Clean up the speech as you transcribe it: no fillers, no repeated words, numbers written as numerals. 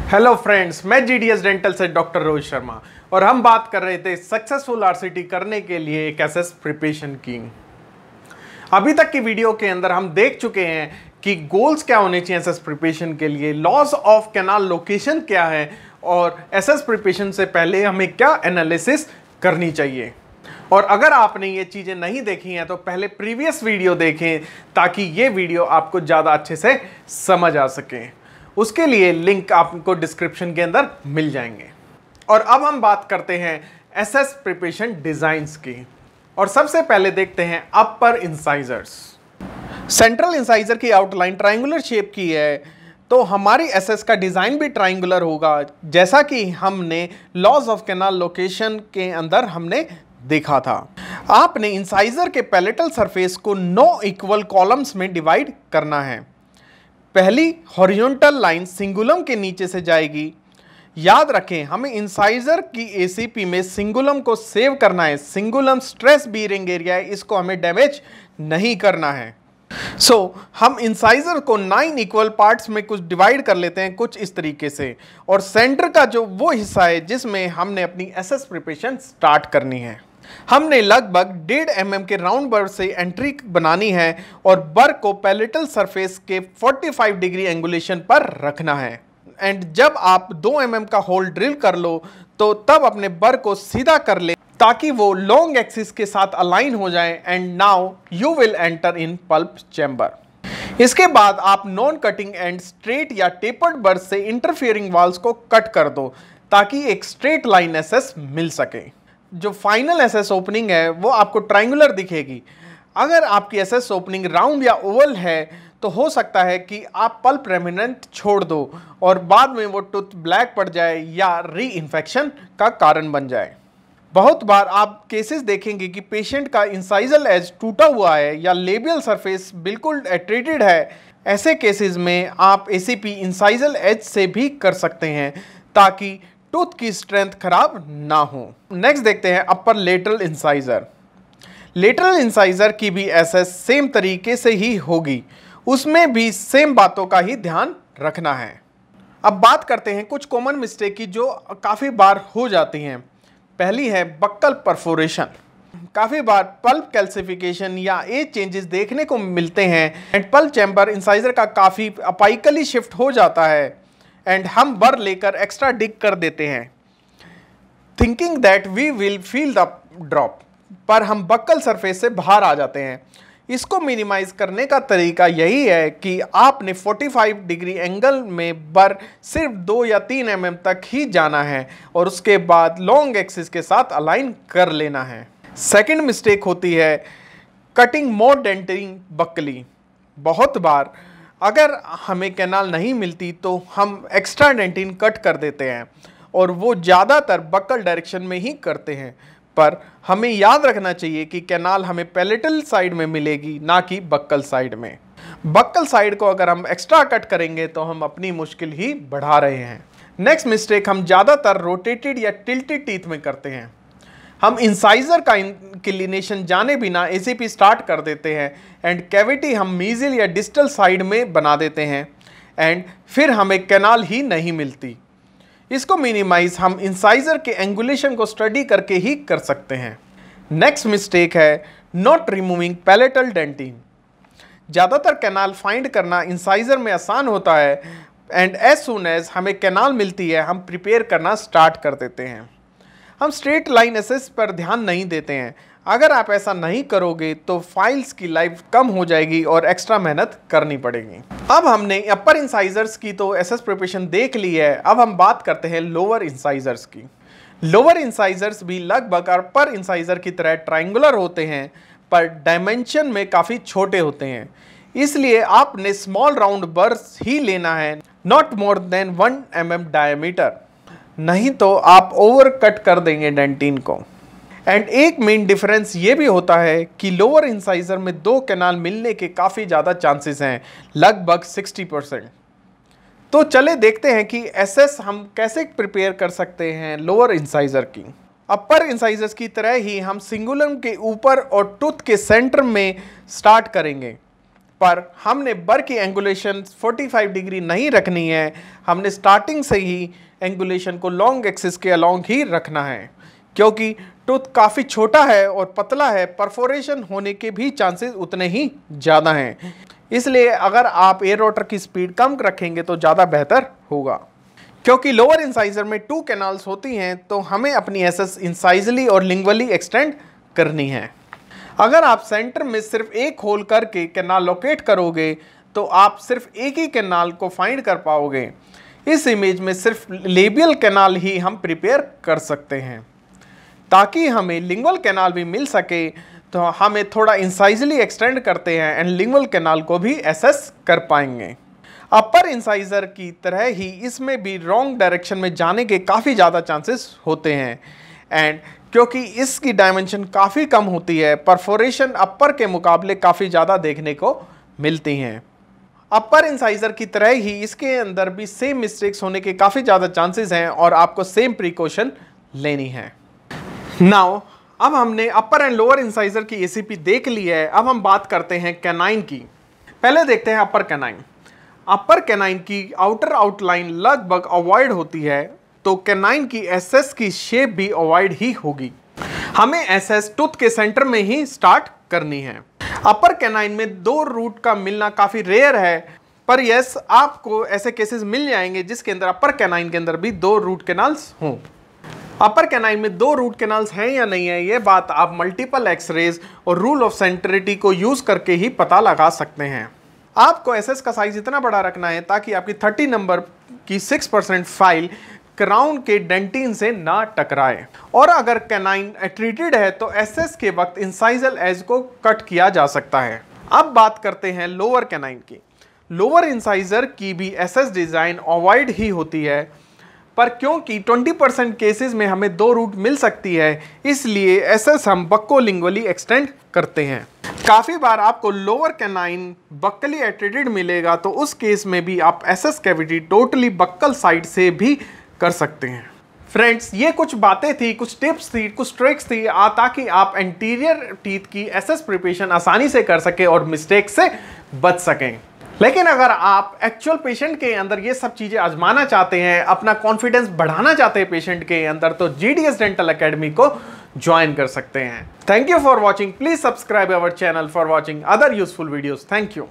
Hello friends, मैं GDS dental से doctor Rohit Sharma और हम बात कर रहे थे सक्सेसफुल आरसीटी करने के लिए एक एसएस प्रिपरेशन की। अभी तक की वीडियो के अंदर हम देख चुके हैं कि गोल्स क्या होने चाहिए एसएस प्रिपरेशन के लिए, लॉस ऑफ कैनाल लोकेशन क्या है और एसएस प्रिपरेशन से पहले हमें क्या एनालिसिस करनी चाहिए। और अगर आपने ये चीज़ें नहीं देखी हैं तो पहले प्रीवियस वीडियो देखें ताकि ये वीडियो आपको ज़्यादा अच्छे से समझ आ सके। उसके लिए लिंक आपको डिस्क्रिप्शन के अंदर मिल जाएंगे। और अब हम बात करते हैं एसएस प्रिपरेशन डिजाइन्स की। और सबसे पहले देखते हैं अपर इंसाइजर्स। सेंट्रल इंसाइजर की आउटलाइन ट्रायंगुलर शेप की है तो हमारी एसएस का डिजाइन भी ट्रायंगुलर होगा, जैसा कि हमने लॉस ऑफ कैनाल लोकेशन के अंदर हमने देखा था। आपने इंसाइजर के पैलेटल सरफेस को 9 इक्वल कॉलम्स में डिवाइड करना है। पहली हॉरिजॉन्टल लाइन सिंगुलम के नीचे से जाएगी। याद रखें, हमें इंसाइजर की एसीपी में सिंगुलम को सेव करना है। सिंगुलम स्ट्रेस बीयरिंग एरिया है, इसको हमें डैमेज नहीं करना है। हम इंसाइजर को 9 इक्वल पार्ट्स में कुछ डिवाइड कर लेते हैं कुछ इस तरीके से। और सेंटर का जो वो हिस्सा है जिसमें हमने अपनी एसएस प्रिपरेशन स्टार्ट करनी है, हमने लगभग 1.5 mm के राउंड बर से एंट्री बनानी है और बर को पैलेटल सरफेस के 45 डिग्री एंगुलेशन पर रखना है। एंड जब आप 2 mm का होल ड्रिल कर लो तो तब अपने बर को सीधा कर ले ताकि वो लॉन्ग एक्सिस के साथ अलाइन हो जाए। And now you will enter in pulp chamber. इसके बाद आप नॉन कटिंग एंड स्ट्रेट या टेपर्ड बर से इंटरफियरिंग वाल्स को कट कर दो ताकि एक स्ट्रेट लाइन एसएस मिल सके। जो फाइनल एसएस ओपनिंग है वो आपको ट्रायंगुलर दिखेगी। अगर आपकी एसएस ओपनिंग राउंड या ओवल है तो हो सकता है कि आप पल्प रेमिनेंट छोड़ दो और बाद में वो टूथ ब्लैक पड़ जाए या री इन्फेक्शन का कारण बन जाए। बहुत बार आप केसेस देखेंगे कि पेशेंट का इंसाइजल एज टूटा हुआ है या लेबियल सरफेस बिल्कुल एट्रेटेड है। ऐसे केसेस में आप एसीपी इंसाइजल एज से भी कर सकते हैं ताकि टूथ की स्ट्रेंथ खराब ना हो। नेक्स्ट देखते हैं अपर लेटरल इंसाइजर। लेटरल इंसाइजर की भी एसएस सेम तरीके से ही होगी, उसमें भी सेम बातों का ही ध्यान रखना है। अब बात करते हैं कुछ कॉमन मिस्टेक की जो काफ़ी बार हो जाती हैं। पहली है बक्कल परफोरेशन। काफ़ी बार पल्प कैल्सिफिकेशन या एज चेंजेस देखने को मिलते हैं एंड पल्प चैम्बर इंसाइजर का काफ़ी अपाइकली शिफ्ट हो जाता है एंड हम बर लेकर एक्स्ट्रा डिग कर देते हैं thinking that we will feel the drop, पर हम बक्कल सरफेस से बाहर आ जाते हैं। इसको मिनिमाइज करने का तरीका यही है कि आपने 45 डिग्री एंगल में बर सिर्फ 2 या 3 mm तक ही जाना है और उसके बाद लॉन्ग एक्सिस के साथ अलाइन कर लेना है। सेकंड मिस्टेक होती है कटिंग मोर डेंटिंग बक्कली। बहुत बार अगर हमें कैनाल नहीं मिलती तो हम एक्स्ट्रा डेंटिन कट कर देते हैं और वो ज़्यादातर बक्कल डायरेक्शन में ही करते हैं, पर हमें याद रखना चाहिए कि कैनाल हमें पैलेटल साइड में मिलेगी ना कि बक्कल साइड में। बक्कल साइड को अगर हम एक्स्ट्रा कट करेंगे तो हम अपनी मुश्किल ही बढ़ा रहे हैं। नेक्स्ट मिस्टेक हम ज़्यादातर रोटेटेड या टिल्टेड टीथ में करते हैं। हम इंसाइजर का इंक्लिनेशन जाने बिना एसीपी स्टार्ट कर देते हैं एंड कैविटी हम मीजल या डिस्टल साइड में बना देते हैं एंड फिर हमें कैनाल ही नहीं मिलती। इसको मिनिमाइज हम इंसाइजर के एंगुलेशन को स्टडी करके ही कर सकते हैं। नेक्स्ट मिस्टेक है नॉट रिमूविंग पैलेटल डेंटिन। ज़्यादातर कैनाल फाइंड करना इंसाइजर में आसान होता है एंड एज सून एज हमें कैनाल मिलती है हम प्रिपेयर करना स्टार्ट कर देते हैं। हम स्ट्रेट लाइन एसएस पर ध्यान नहीं देते हैं। अगर आप ऐसा नहीं करोगे तो फाइल्स की लाइफ कम हो जाएगी और एक्स्ट्रा मेहनत करनी पड़ेगी। अब हमने अपर इंसाइजर्स की तो एसएस प्रिपरेशन देख ली है, अब हम बात करते हैं लोअर इंसाइजर्स की। लोअर इंसाइजर्स भी लगभग अपर इंसाइजर की तरह ट्रायंगुलर होते हैं पर डायमेंशन में काफ़ी छोटे होते हैं, इसलिए आपने स्मॉल राउंड बर्स ही लेना है, not more than 1 mm diameter, नहीं तो आप ओवर कट कर देंगे डेंटिन को। एंड एक मेन डिफरेंस ये भी होता है कि लोअर इंसाइजर में 2 कैनाल मिलने के काफ़ी ज़्यादा चांसेस हैं, लगभग 60%। तो चले देखते हैं कि एसएस हम कैसे प्रिपेयर कर सकते हैं लोअर इंसाइजर की। अपर इंसाइजर्स की तरह ही हम सिंगुलम के ऊपर और टूथ के सेंटर में स्टार्ट करेंगे। पर हमने बर की एंगुलेशन 45 डिग्री नहीं रखनी है। हमने स्टार्टिंग से ही एंगुलेशन को लॉन्ग एक्सिस के अलोंग ही रखना है, क्योंकि टूथ काफ़ी छोटा है और पतला है, परफोरेशन होने के भी चांसेस उतने ही ज़्यादा हैं। इसलिए अगर आप एयर रोटर की स्पीड कम रखेंगे तो ज़्यादा बेहतर होगा। क्योंकि लोअर इंसाइजर में 2 कैनाल्स होती हैं तो हमें अपनी एसएस इंसाइजली और लिंगुअली एक्सटेंड करनी है। अगर आप सेंटर में सिर्फ एक होल करके कैनाल लोकेट करोगे तो आप सिर्फ एक ही कैनाल को फाइंड कर पाओगे। इस इमेज में सिर्फ लेबियल कैनाल ही हम प्रिपेयर कर सकते हैं। ताकि हमें लिंगुअल कैनाल भी मिल सके तो हमें थोड़ा इंसाइजली एक्सटेंड करते हैं एंड लिंगुअल कैनाल को भी एसेस कर पाएंगे। अपर इंसाइजर की तरह ही इसमें भी रॉन्ग डायरेक्शन में जाने के काफ़ी ज़्यादा चांसेस होते हैं एंड क्योंकि इसकी डायमेंशन काफ़ी कम होती है, परफोरेशन अपर के मुकाबले काफ़ी ज़्यादा देखने को मिलती हैं। अपर इंसाइजर की तरह ही इसके अंदर भी सेम मिस्टेक्स होने के काफ़ी ज़्यादा चांसेस हैं और आपको सेम प्रिकॉशन लेनी है। नाउ अब हमने अपर एंड लोअर इंसाइजर की एसीपी देख ली है। अब हम बात करते हैं कैनाइन की। पहले देखते हैं अपर कैनाइन। अपर कैनाइन की आउटर आउटलाइन लगभग अवॉइड होती है, तो कैनाइन की एसएस की शेप भी अवॉइड ही होगी। हमें एसएस टूथ के सेंटर में ही स्टार्ट करनी है। अपर कैनाइन में 2 रूट का मिलना काफ़ी रेयर है, पर यस आपको ऐसे केसेस मिल जाएंगे जिसके अंदर अपर कैनाइन के अंदर भी 2 रूट कैनाल्स हों। अपर कैनाइन में 2 रूट कैनाल्स हैं या नहीं है, ये बात आप मल्टीपल एक्सरेज और रूल ऑफ सेंटरिटी को यूज़ करके ही पता लगा सकते हैं। आपको एसएस का साइज इतना बड़ा रखना है ताकि आपकी 30 नंबर की 6% फाइल क्राउन के डेंटिन से ना टकराए। और अगर कैनाइन ट्रीटेड है तो एसएस के वक्त इंसाइजल एज को कट किया जा सकता है। अब बात करते हैं लोअर कैनाइन की। लोअर इंसाइजर की भी एसएस डिज़ाइन अवॉइड ही होती है, पर क्योंकि 20% केसेस में हमें 2 रूट मिल सकती है, इसलिए एसएस हम बक्कोलिंगुअली एक्सटेंड करते हैं। काफ़ी बार आपको लोअर कैनाइन बक्कली एट्रेटेड मिलेगा, तो उस केस में भी आप SS cavity totally buccal side से भी कर सकते हैं। फ्रेंड्स, ये कुछ बातें थी, कुछ टिप्स थी, कुछ ट्रिक्स थी ताकि आप एंटीरियर टीथ की एसएस प्रिपरेशन आसानी से कर सके और मिस्टेक से बच सकें। लेकिन अगर आप एक्चुअल पेशेंट के अंदर ये सब चीज़ें आजमाना चाहते हैं, अपना कॉन्फिडेंस बढ़ाना चाहते हैं पेशेंट के अंदर, तो GDS डेंटल एकेडमी को ज्वाइन कर सकते हैं। Thank you for watching. Please subscribe our channel for watching other useful videos. Thank you.